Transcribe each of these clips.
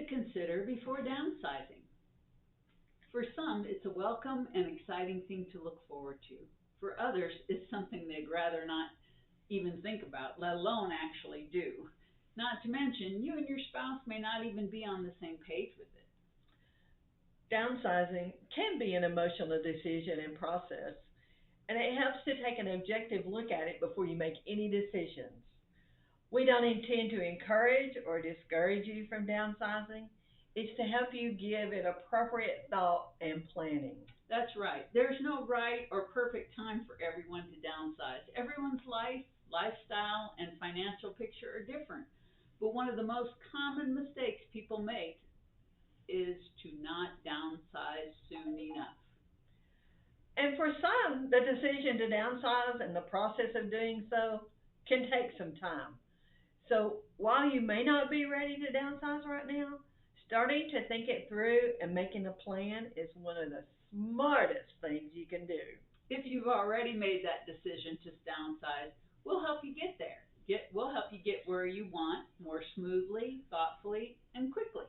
to consider before downsizing. For some, it's a welcome and exciting thing to look forward to. For others, it's something they'd rather not even think about, let alone actually do. Not to mention, you and your spouse may not even be on the same page with it. Downsizing can be an emotional decision and process, and it helps to take an objective look at it before you make any decisions. We don't intend to encourage or discourage you from downsizing. It's to help you give it appropriate thought and planning. That's right. There's no right or perfect time for everyone to downsize. Everyone's life, lifestyle, and financial picture are different. But one of the most common mistakes people make is to not downsize soon enough. And for some, the decision to downsize and the process of doing so can take some time. So while you may not be ready to downsize right now, starting to think it through and making a plan is one of the smartest things you can do. If you've already made that decision to downsize, we'll help you get there. We'll help you get where you want more smoothly, thoughtfully, and quickly.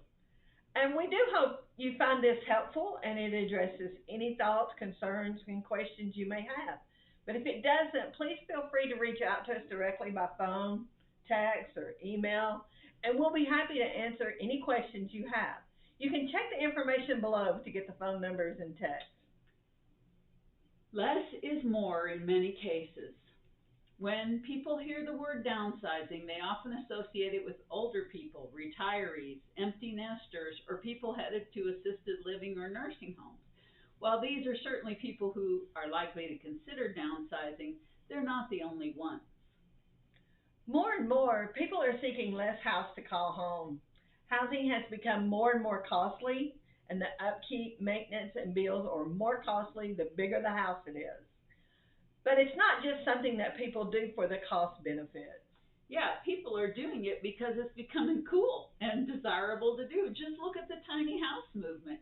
And we do hope you find this helpful and it addresses any thoughts, concerns, and questions you may have. But if it doesn't, please feel free to reach out to us directly by phone, text, or email, and we'll be happy to answer any questions you have. You can check the information below to get the phone numbers and text. Less is more in many cases. When people hear the word downsizing, they often associate it with older people, retirees, empty nesters, or people headed to assisted living or nursing homes. While these are certainly people who are likely to consider downsizing, they're not the only ones. More and more, people are seeking less house to call home. Housing has become more and more costly, and the upkeep, maintenance, and bills are more costly the bigger the house it is. But it's not just something that people do for the cost benefit. Yeah, people are doing it because it's becoming cool and desirable to do. Just look at the tiny house movement.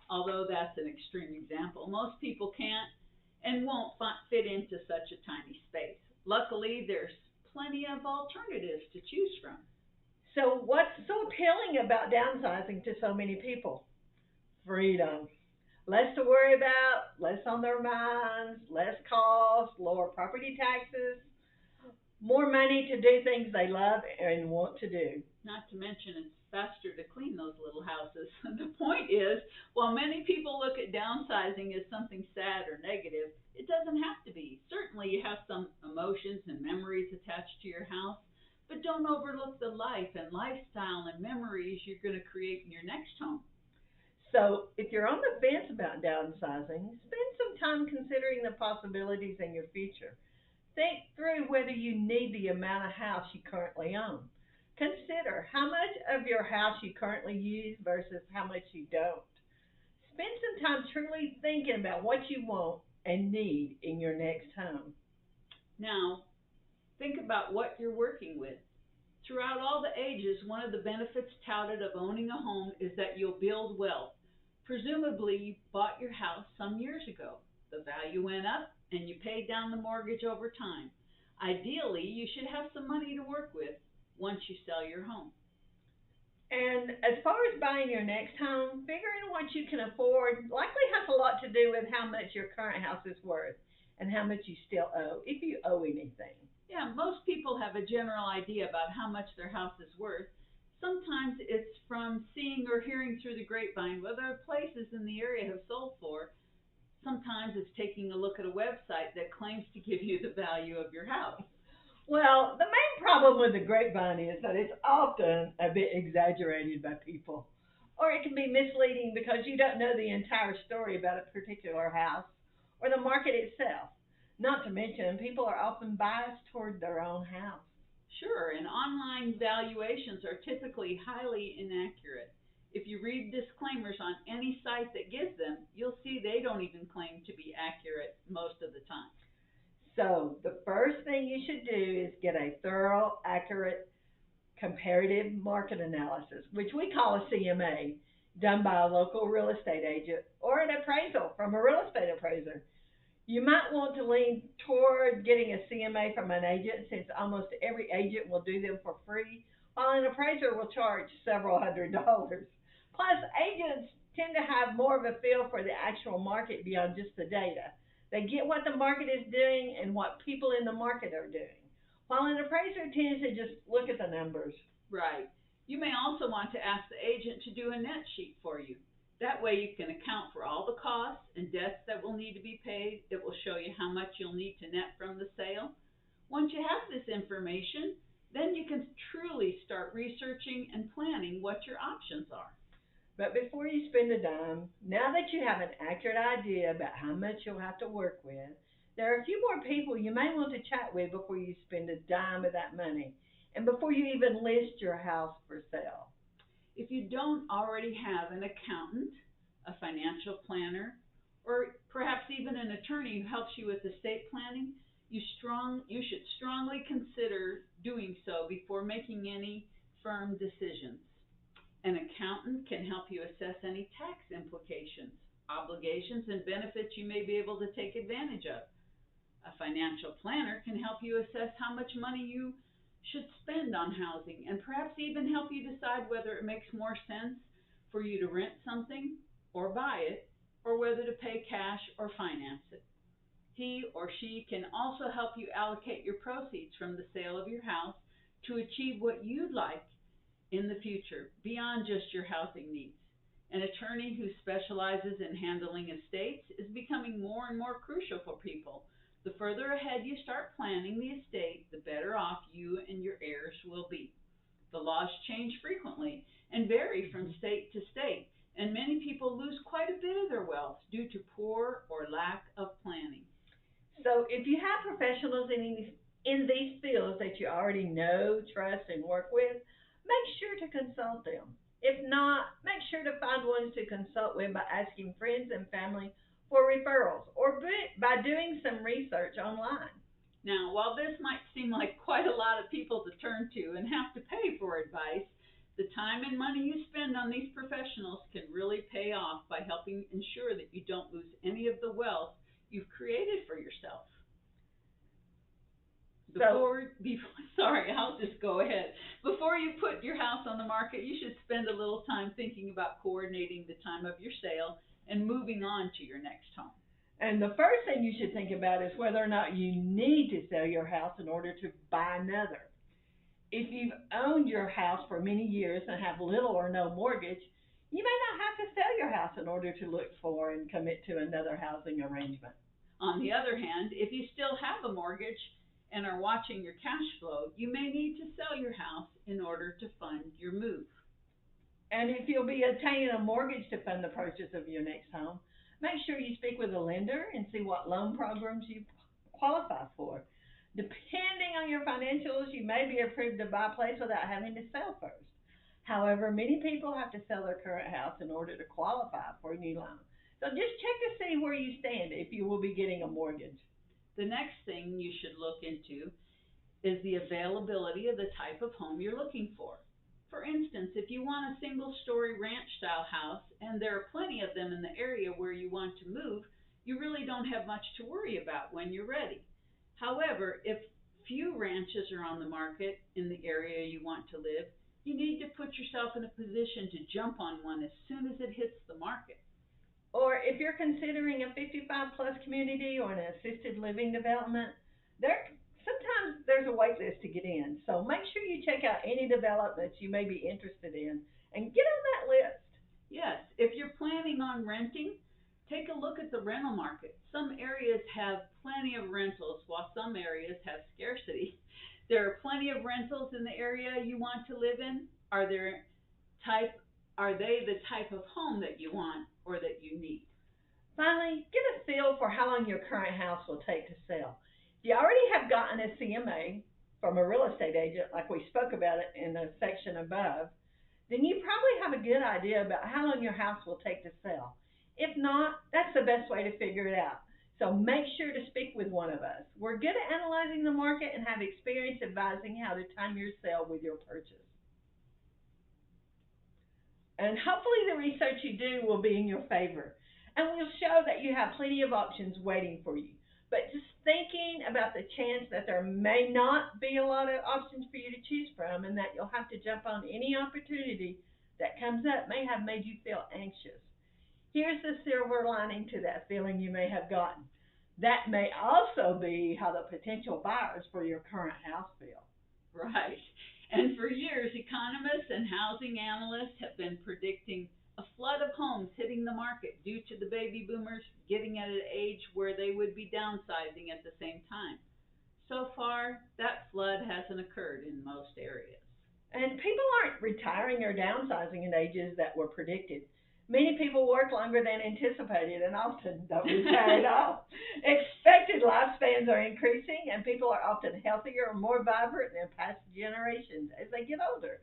Although that's an extreme example, most people can't and won't fit into such a tiny space. Luckily, there's plenty of alternatives to choose from. So, what's so appealing about downsizing to so many people? Freedom. Less to worry about, less on their minds, less cost, lower property taxes, more money to do things they love and want to do. Not to mention, it's faster to clean those little houses. The point is, while many people look at downsizing as something sad or negative, it doesn't have to be. Certainly, you have some emotions and memories attached to your house, but don't overlook the life and lifestyle and memories you're going to create in your next home. So, if you're on the fence about downsizing, spend some time considering the possibilities in your future. Think through whether you need the amount of house you currently own. Consider how much of your house you currently use versus how much you don't. Spend some time truly thinking about what you want and need in your next home. Now, think about what you're working with. Throughout all the ages, one of the benefits touted of owning a home is that you'll build wealth. Presumably, you bought your house some years ago. The value went up and you paid down the mortgage over time. Ideally, you should have some money to work with once you sell your home. And as far as buying your next home, figuring what you can afford likely has a lot to do with how much your current house is worth and how much you still owe, if you owe anything. Yeah, most people have a general idea about how much their house is worth. Sometimes it's from seeing or hearing through the grapevine what other places in the area have sold for. Sometimes it's taking a look at a website that claims to give you the value of your house. Well, the main problem with the grapevine is that it's often a bit exaggerated by people. Or it can be misleading because you don't know the entire story about a particular house or the market itself. Not to mention, people are often biased toward their own house. Sure, and online valuations are typically highly inaccurate. If you read disclaimers on any site that gives them, you'll see they don't even claim to be accurate most of the time. So, the first thing you should do is get a thorough, accurate, comparative market analysis, which we call a CMA, done by a local real estate agent or an appraisal from a real estate appraiser. You might want to lean toward getting a CMA from an agent since almost every agent will do them for free, while an appraiser will charge several $100s. Plus, agents tend to have more of a feel for the actual market beyond just the data. They get what the market is doing and what people in the market are doing, while an appraiser tends to just look at the numbers. Right. You may also want to ask the agent to do a net sheet for you. That way you can account for all the costs and debts that will need to be paid. It will show you how much you'll need to net from the sale. Once you have this information, then you can truly start researching and planning what your options are. But before you spend a dime, now that you have an accurate idea about how much you'll have to work with, there are a few more people you may want to chat with before you spend a dime of that money and before you even list your house for sale. If you don't already have an accountant, a financial planner, or perhaps even an attorney who helps you with estate planning, you should strongly consider doing so before making any firm decisions. An accountant can help you assess any tax implications, obligations, and benefits you may be able to take advantage of. A financial planner can help you assess how much money you should spend on housing and perhaps even help you decide whether it makes more sense for you to rent something or buy it, or whether to pay cash or finance it. He or she can also help you allocate your proceeds from the sale of your house to achieve what you'd like in the future beyond just your housing needs. An attorney who specializes in handling estates is becoming more and more crucial for people. The further ahead you start planning the estate, the better off you and your heirs will be. The laws change frequently and vary from state to state, and many people lose quite a bit of their wealth due to poor or lack of planning. So if you have professionals in these fields that you already know, trust, and work with, make sure to consult them. If not, make sure to find ones to consult with by asking friends and family for referrals or by doing some research online. Now, while this might seem like quite a lot of people to turn to and have to pay for advice, the time and money you spend on these professionals can really pay off by helping ensure that you don't lose any of the wealth you've created for yourself. So, Sorry, I'll just go ahead. Before you put your house on the market, you should spend a little time thinking about coordinating the time of your sale and moving on to your next home. and the first thing you should think about is whether or not you need to sell your house in order to buy another. If you've owned your house for many years and have little or no mortgage, you may not have to sell your house in order to look for and commit to another housing arrangement. On the other hand, if you still have a mortgage and are watching your cash flow, you may need to sell your house in order to fund your move. And if you'll be obtaining a mortgage to fund the purchase of your next home, make sure you speak with a lender and see what loan programs you qualify for. Depending on your financials, you may be approved to buy a place without having to sell first. However, many people have to sell their current house in order to qualify for a new loan. So just check to see where you stand if you will be getting a mortgage. The next thing you should look into is the availability of the type of home you're looking for. For instance, if you want a single story ranch style house and there are plenty of them in the area where you want to move, you really don't have much to worry about when you're ready. However, if few ranches are on the market in the area you want to live, you need to put yourself in a position to jump on one as soon as it hits the market. Or if you're considering a 55 plus community or an assisted living development, there sometimes there's a wait list to get in. So make sure you check out any developments you may be interested in and get on that list. Yes, if you're planning on renting, take a look at the rental market. Some areas have plenty of rentals while some areas have scarcity. There are plenty of rentals in the area you want to live in. Type are they the type of home that you want or that you need? Finally, get a feel for how long your current house will take to sell. If you already have gotten a CMA from a real estate agent, like we spoke about it in the section above, then you probably have a good idea about how long your house will take to sell. If not, that's the best way to figure it out. So make sure to speak with one of us. We're good at analyzing the market and have experience advising how to time your sale with your purchase. And hopefully the research you do will be in your favor and will show that you have plenty of options waiting for you. But just thinking about the chance that there may not be a lot of options for you to choose from and that you'll have to jump on any opportunity that comes up may have made you feel anxious. Here's the silver lining to that feeling you may have gotten. That may also be how the potential buyers for your current house feel. Right. And for years, economists and housing analysts have been predicting a flood of homes hitting the market due to the baby boomers getting at an age where they would be downsizing at the same time. So far, that flood hasn't occurred in most areas. And people aren't retiring or downsizing in ages that were predicted. Many people work longer than anticipated and often don't retire at all. Expected lifespans are increasing, and people are often healthier and more vibrant than past generations as they get older.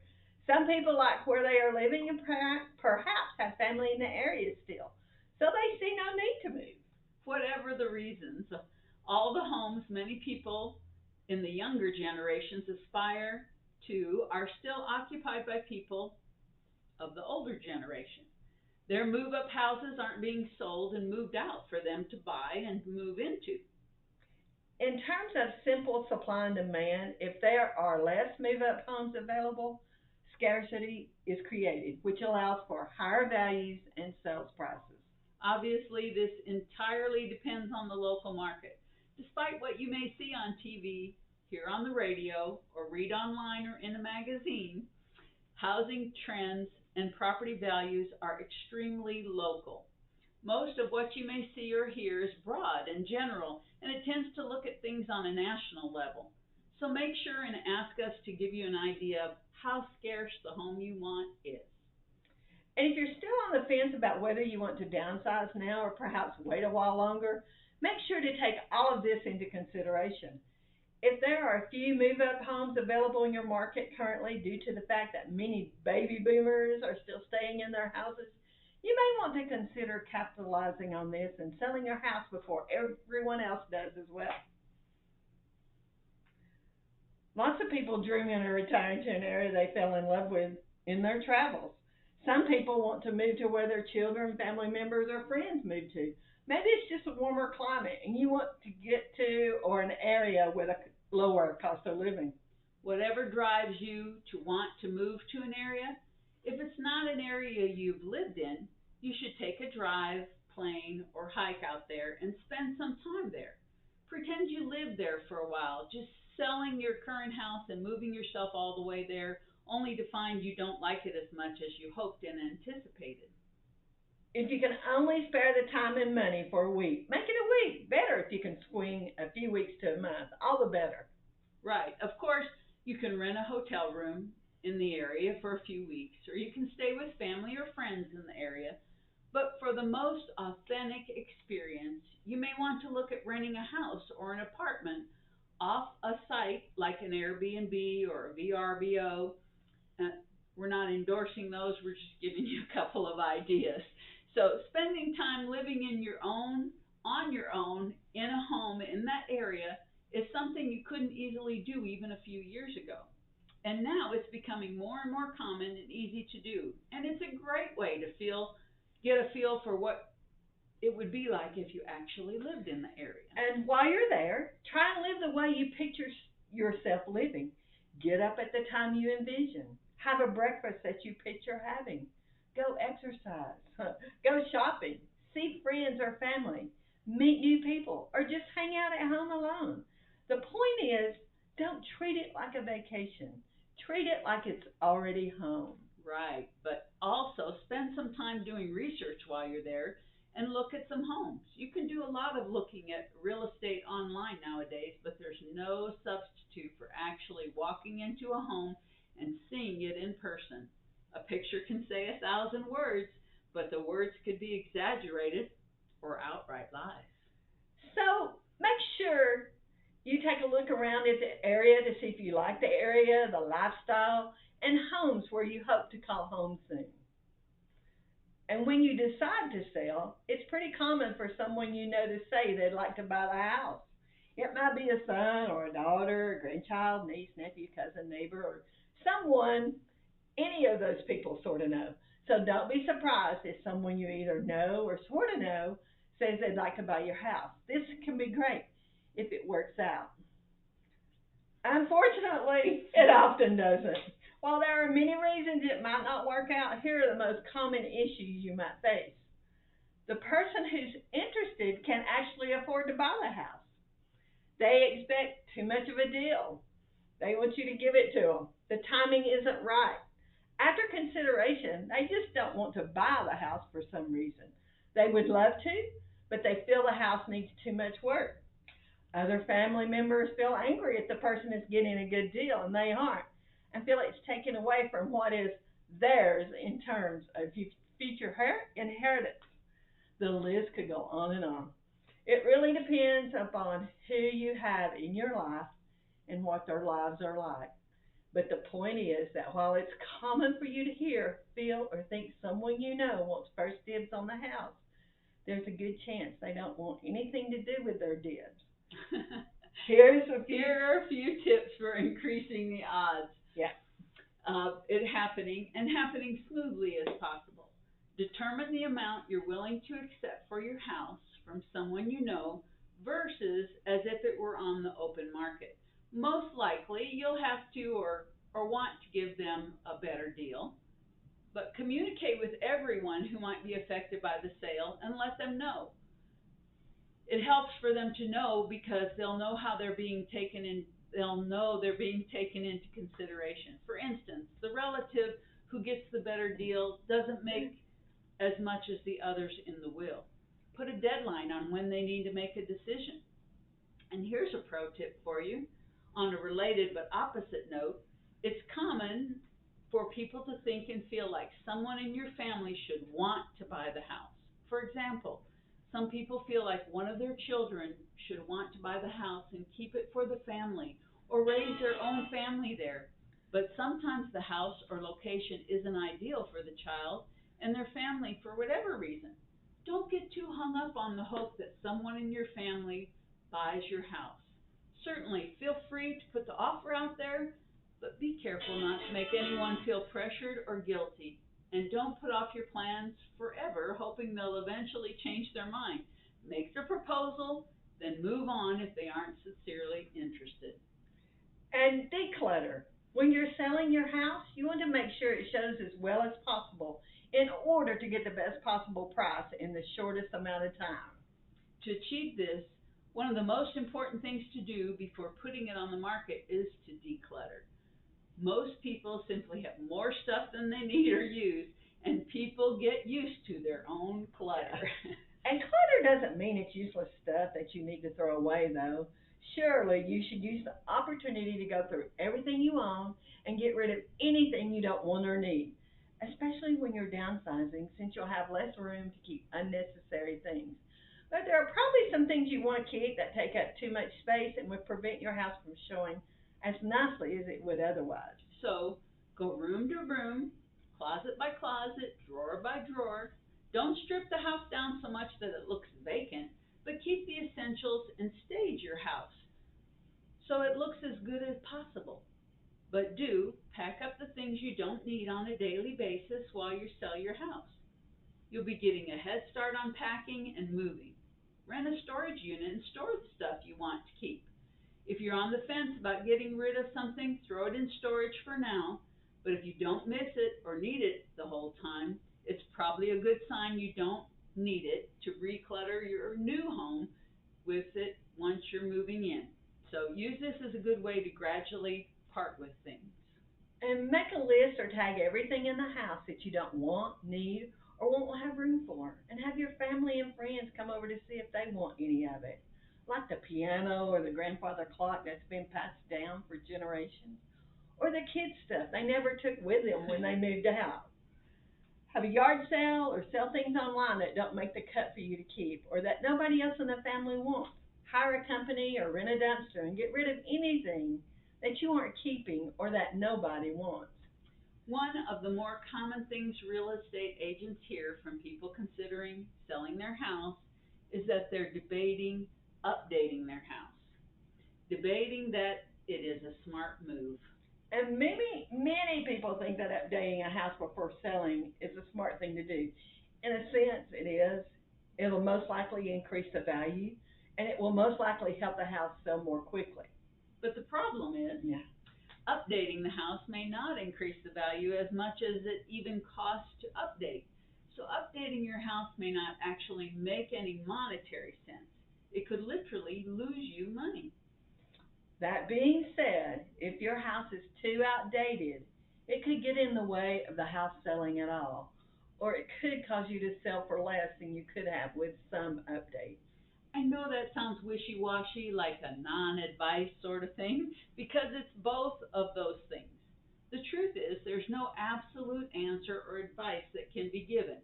Some people like where they are living and perhaps have family in the area still, so they see no need to move. Whatever the reasons, all the homes many people in the younger generations aspire to are still occupied by people of the older generation. Their move up houses aren't being sold and moved out for them to buy and move into. In terms of simple supply and demand, if there are less move up homes available, scarcity is created, which allows for higher values and sales prices. Obviously, this entirely depends on the local market. Despite what you may see on TV, hear on the radio, or read online or in a magazine, housing trends and property values are extremely local. Most of what you may see or hear is broad and general, and it tends to look at things on a national level. So make sure and ask us to give you an idea of how scarce the home you want is. And if you're still on the fence about whether you want to downsize now or perhaps wait a while longer, make sure to take all of this into consideration. If there are a few move up homes available in your market currently due to the fact that many baby boomers are still staying in their houses, you may want to consider capitalizing on this and selling your house before everyone else does as well. Lots of people dream of retiring to an area they fell in love with in their travels. Some people want to move to where their children, family members, or friends move to. Maybe it's just a warmer climate and you want to get to or an area with a lower cost of living. Whatever drives you to want to move to an area, if it's not an area you've lived in, you should take a drive, plane, or hike out there and spend some time there. Pretend you lived there for a while, just selling your current house and moving yourself all the way there, only to find you don't like it as much as you hoped and anticipated. If you can only spare the time and money for a week, make it a week. Better if you can swing a few weeks to a month. All the better. Right. Of course, you can rent a hotel room in the area for a few weeks, or you can stay with family or friends in the area. But for the most authentic experience, you may want to look at renting a house or an apartment off a site like an Airbnb or a VRBO. Uh, we're not endorsing those, we're just giving you a couple of ideas. So, spending time living on your own, in a home in that area is something you couldn't easily do even a few years ago. And now it's becoming more and more common and easy to do. And it's a great way to get a feel for what it would be like if you actually lived in the area. And while you're there, try and live the way you picture yourself living. Get up at the time you envision. Have a breakfast that you picture having. Go exercise. Go shopping. See friends or family. Meet new people. Or just hang out at home alone. The point is, don't treat it like a vacation. Treat it like it's already home. Right, but also spend some time doing research while you're there and look at some homes. You can do a lot of looking at real estate online nowadays, but there's no substitute for actually walking into a home and seeing it in person. A picture can say 1,000 words, but the words could be exaggerated or outright lies. So make sure you take a look around at the area to see if you like the area, the lifestyle, and homes where you hope to call home soon. And when you decide to sell, it's pretty common for someone you know to say they'd like to buy the house. It might be a son or a daughter, a grandchild, niece, nephew, cousin, neighbor, or someone any of those people sort of know. So don't be surprised if someone you either know or sort of know says they'd like to buy your house. This can be great. if it works out. Unfortunately, it often doesn't. While there are many reasons it might not work out, here are the most common issues you might face. The person who's interested can actually afford to buy the house. They expect too much of a deal. They want you to give it to them. The timing isn't right. After consideration, they just don't want to buy the house for some reason. They would love to, but they feel the house needs too much work. Other family members feel angry if the person is getting a good deal and they aren't, and feel it's taken away from what is theirs in terms of future inheritance. The list could go on and on. It really depends upon who you have in your life and what their lives are like. But the point is that while it's common for you to hear, feel, or think someone you know wants first dibs on the house, there's a good chance they don't want anything to do with their dibs. Here are a few tips for increasing the odds Yeah. of it happening and happening smoothly as possible. Determine the amount you're willing to accept for your house from someone you know versus as if it were on the open market. Most likely, you'll have to or want to give them a better deal, but communicate with everyone who might be affected by the sale and let them know. It helps for them to know because they'll know how they're being taken in. They'll know they're being taken into consideration. For instance, the relative who gets the better deal doesn't make as much as the others in the will. Put a deadline on when they need to make a decision. And here's a pro tip for you. On a related but opposite note, it's common for people to think and feel like someone in your family should want to buy the house. For example, some people feel like one of their children should want to buy the house and keep it for the family or raise their own family there. But sometimes the house or location isn't ideal for the child and their family for whatever reason. Don't get too hung up on the hope that someone in your family buys your house. Certainly, feel free to put the offer out there, but be careful not to make anyone feel pressured or guilty. And don't put off your plans forever, hoping they'll eventually change their mind. Make the proposal, then move on if they aren't sincerely interested. And declutter. When you're selling your house, you want to make sure it shows as well as possible in order to get the best possible price in the shortest amount of time. To achieve this, one of the most important things to do before putting it on the market is to declutter. Most people simply have more stuff than they need or use, and people get used to their own clutter. And clutter doesn't mean it's useless stuff that you need to throw away, though. Surely you should use the opportunity to go through everything you own and get rid of anything you don't want or need, especially when you're downsizing, since you'll have less room to keep unnecessary things. But there are probably some things you want to keep that take up too much space and would prevent your house from showing as nicely as it would otherwise. So go room to room, closet by closet, drawer by drawer. Don't strip the house down so much that it looks vacant, but keep the essentials and stage your house so it looks as good as possible. But do pack up the things you don't need on a daily basis while you sell your house. You'll be getting a head start on packing and moving. Rent a storage unit and store the stuff you want to keep. If you're on the fence about getting rid of something, throw it in storage for now. But if you don't miss it or need it the whole time, it's probably a good sign you don't need it to reclutter your new home with it once you're moving in. So use this as a good way to gradually part with things. And make a list or tag everything in the house that you don't want, need, or won't have room for. And have your family and friends come over to see if they want any of it. Like the piano or the grandfather clock that's been passed down for generations. Or the kids' stuff they never took with them when they moved out. Have a yard sale or sell things online that don't make the cut for you to keep or that nobody else in the family wants. Hire a company or rent a dumpster and get rid of anything that you aren't keeping or that nobody wants. One of the more common things real estate agents hear from people considering selling their house is that they're debating updating their house, debating that it is a smart move. And many people think that updating a house before selling is a smart thing to do. In a sense, it is. It'll most likely increase the value. and it will most likely help the house sell more quickly. But the problem is, Yeah. updating the house may not increase the value as much as it even costs to update. So updating your house may not actually make any monetary sense. It could literally lose you money. That being said, if your house is too outdated, it could get in the way of the house selling at all, or it could cause you to sell for less than you could have with some updates. I know that sounds wishy-washy, like a non-advice sort of thing, because it's both of those things. The truth is, there's no absolute answer or advice that can be given.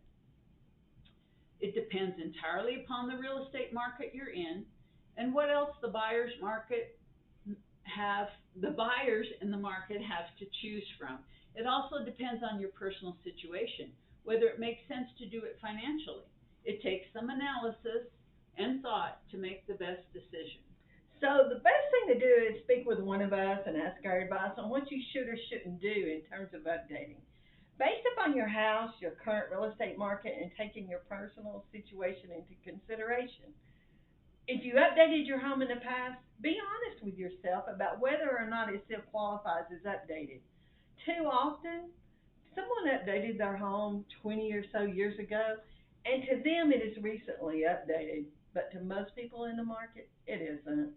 It depends entirely upon the real estate market you're in and what else have the buyers in the market have to choose from. It also depends on your personal situation, whether it makes sense to do it financially. It takes some analysis and thought to make the best decision. So the best thing to do is speak with one of us and ask our advice on what you should or shouldn't do in terms of updating. Based upon your house, your current real estate market, and taking your personal situation into consideration. If you updated your home in the past, be honest with yourself about whether or not it still qualifies as updated. Too often, someone updated their home 20 or so years ago, and to them it is recently updated, but to most people in the market, it isn't.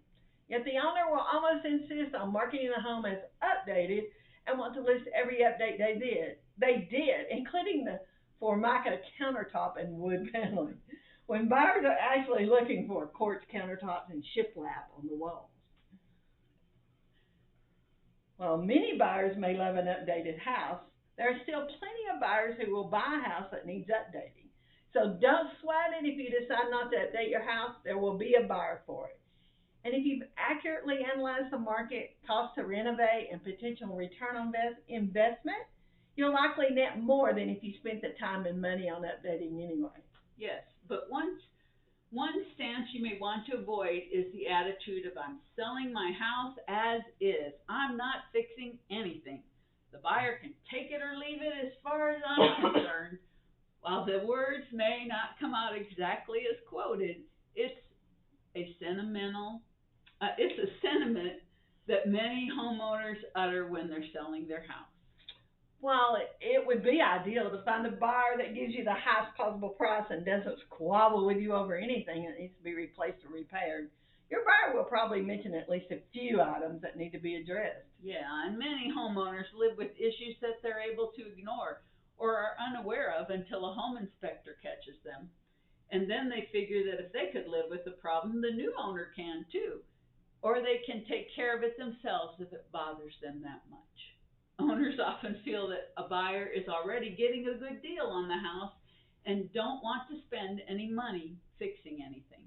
Yet the owner will almost insist on marketing the home as updated and want to list every update they did. They did, including the Formica countertop and wood paneling, when buyers are actually looking for quartz countertops and shiplap on the walls. While many buyers may love an updated house, there are still plenty of buyers who will buy a house that needs updating. So don't sweat it if you decide not to update your house. There will be a buyer for it. And if you've accurately analyzed the market, cost to renovate, and potential return on investment, you'll likely net more than if you spent the time and money on updating anyway. Yes, but one stance you may want to avoid is the attitude of I'm selling my house as is. I'm not fixing anything. The buyer can take it or leave it as far as I'm concerned. While the words may not come out exactly as quoted, it's a it's a sentiment that many homeowners utter when they're selling their house. Well, it would be ideal to find a buyer that gives you the highest possible price and doesn't squabble with you over anything that needs to be replaced or repaired. Your buyer will probably mention at least a few items that need to be addressed. Yeah, and many homeowners live with issues that they're able to ignore or are unaware of until a home inspector catches them. And then they figure that if they could live with the problem, the new owner can too. Or they can take care of it themselves if it bothers them that much. Owners often feel that a buyer is already getting a good deal on the house and don't want to spend any money fixing anything.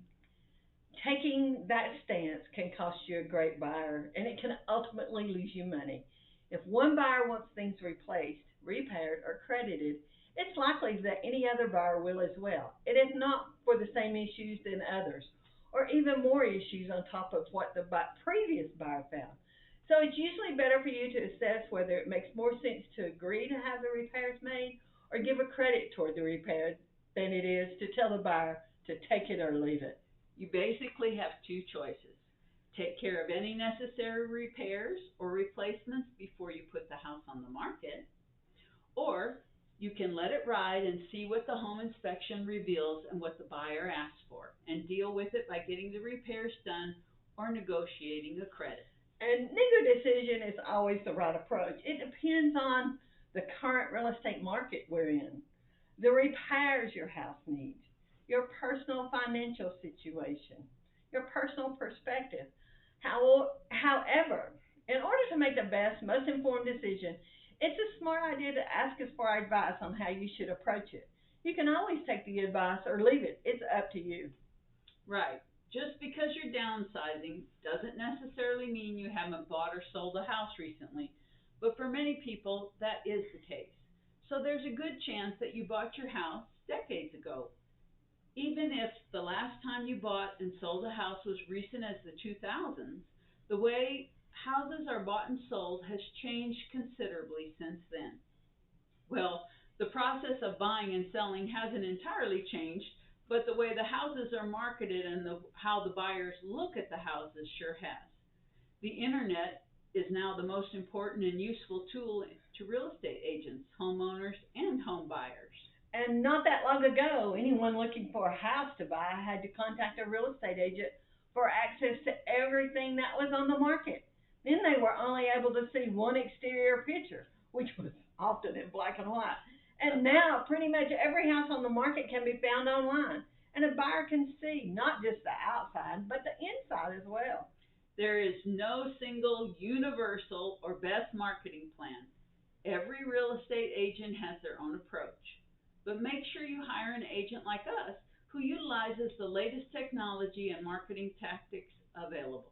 Taking that stance can cost you a great buyer, and it can ultimately lose you money. If one buyer wants things replaced, repaired, or credited, it's likely that any other buyer will as well. It is not for the same issues than others, or even more issues on top of what the previous buyer found. So it's usually better for you to assess whether it makes more sense to agree to have the repairs made or give a credit toward the repair than it is to tell the buyer to take it or leave it. You basically have two choices. Take care of any necessary repairs or replacements before you put the house on the market, or you can let it ride and see what the home inspection reveals and what the buyer asks for, and deal with it by getting the repairs done or negotiating a credit. And neither decision is always the right approach. It depends on the current real estate market we're in, the repairs your house needs, your personal financial situation, your personal perspective. However, in order to make the best, most informed decision, it's a smart idea to ask us for our advice on how you should approach it. You can always take the advice or leave it. It's up to you. Right. Just because you're downsizing doesn't necessarily mean you haven't bought or sold a house recently, but for many people, that is the case. So there's a good chance that you bought your house decades ago. Even if the last time you bought and sold a house was recent as the 2000s, the way houses are bought and sold has changed considerably since then. Well, the process of buying and selling hasn't entirely changed, But the way the houses are marketed and how the buyers look at the houses sure has. The internet is now the most important and useful tool to real estate agents, homeowners, and home buyers. And not that long ago, anyone looking for a house to buy had to contact a real estate agent for access to everything that was on the market. Then they were only able to see one exterior picture, which was often in black and white. And now, pretty much every house on the market can be found online, and a buyer can see not just the outside, but the inside as well. There is no single universal or best marketing plan. Every real estate agent has their own approach. But make sure you hire an agent like us who utilizes the latest technology and marketing tactics available.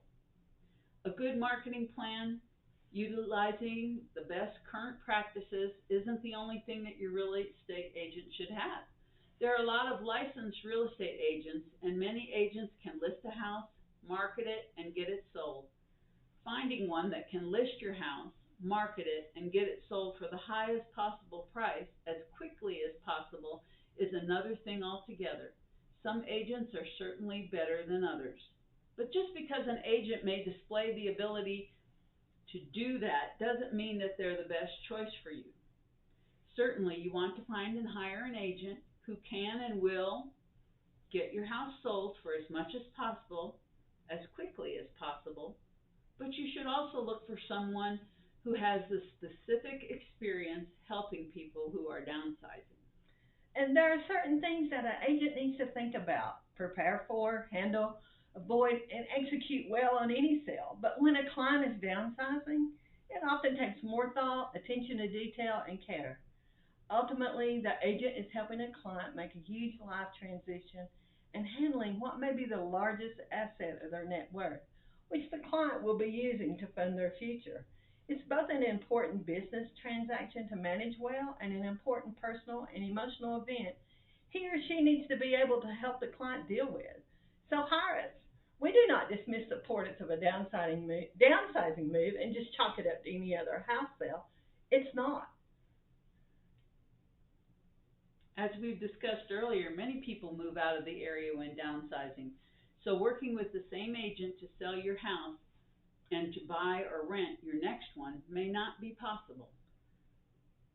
A good marketing plan utilizing the best current practices isn't the only thing that your real estate agent should have. There are a lot of licensed real estate agents, and many agents can list a house, market it, and get it sold. Finding one that can list your house, market it, and get it sold for the highest possible price as quickly as possible is another thing altogether. Some agents are certainly better than others. But just because an agent may display the ability to do that doesn't mean that they're the best choice for you. Certainly, you want to find and hire an agent who can and will get your house sold for as much as possible, as quickly as possible, but you should also look for someone who has the specific experience helping people who are downsizing. And there are certain things that an agent needs to think about, prepare for, handle, avoid, and execute well on any sale. But when a client is downsizing, it often takes more thought, attention to detail, and care. Ultimately, the agent is helping a client make a huge life transition and handling what may be the largest asset of their net worth, which the client will be using to fund their future. It's both an important business transaction to manage well and an important personal and emotional event he or she needs to be able to help the client deal with. So hire us. We do not dismiss the importance of a downsizing move and just chalk it up to any other house sale. It's not. As we've discussed earlier, many people move out of the area when downsizing. So working with the same agent to sell your house and to buy or rent your next one may not be possible.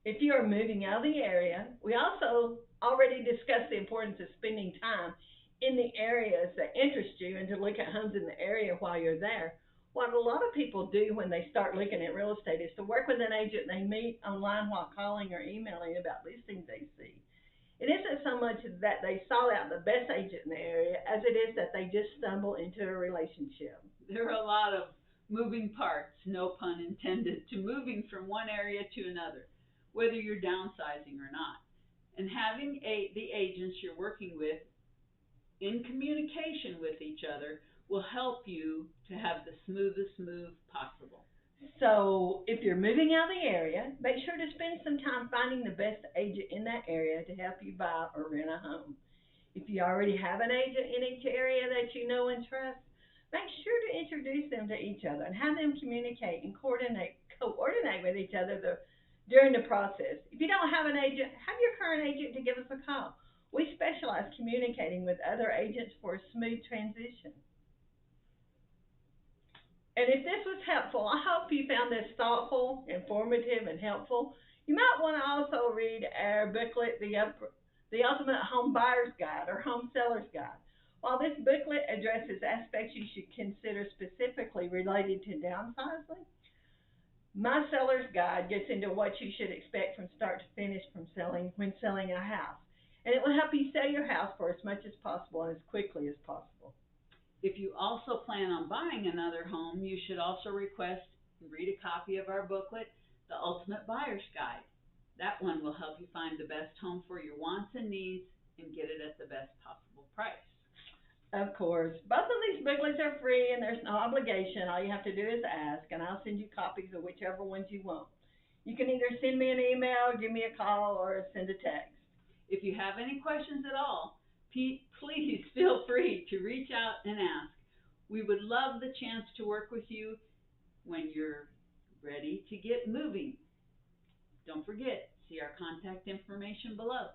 If you are moving out of the area, we also already discussed the importance of spending time in the areas that interest you and to look at homes in the area while you're there. What a lot of people do when they start looking at real estate is to work with an agent they meet online while calling or emailing about listings they see. It isn't so much that they sought out the best agent in the area as it is that they just stumble into a relationship. There are a lot of moving parts, no pun intended, to moving from one area to another, whether you're downsizing or not. And having the agents you're working with in communication with each other will help you to have the smoothest move possible. So, if you're moving out of the area, make sure to spend some time finding the best agent in that area to help you buy or rent a home. If you already have an agent in each area that you know and trust, make sure to introduce them to each other and have them communicate and coordinate with each other during the process. If you don't have an agent, have your current agent to give us a call. We specialize communicating with other agents for a smooth transition. And if this was helpful, I hope you found this thoughtful, informative, and helpful. You might want to also read our booklet, The Ultimate Home Buyer's Guide or Home Seller's Guide. While this booklet addresses aspects you should consider specifically related to downsizing, my seller's guide gets into what you should expect from start to finish when selling a house. And it will help you sell your house for as much as possible and as quickly as possible. If you also plan on buying another home, you should also request and read a copy of our booklet, The Ultimate Buyer's Guide. That one will help you find the best home for your wants and needs and get it at the best possible price. Of course. Both of these booklets are free and there's no obligation. All you have to do is ask, and I'll send you copies of whichever ones you want. You can either send me an email, give me a call, or send a text. If you have any questions at all, please feel free to reach out and ask. We would love the chance to work with you when you're ready to get moving. Don't forget, see our contact information below.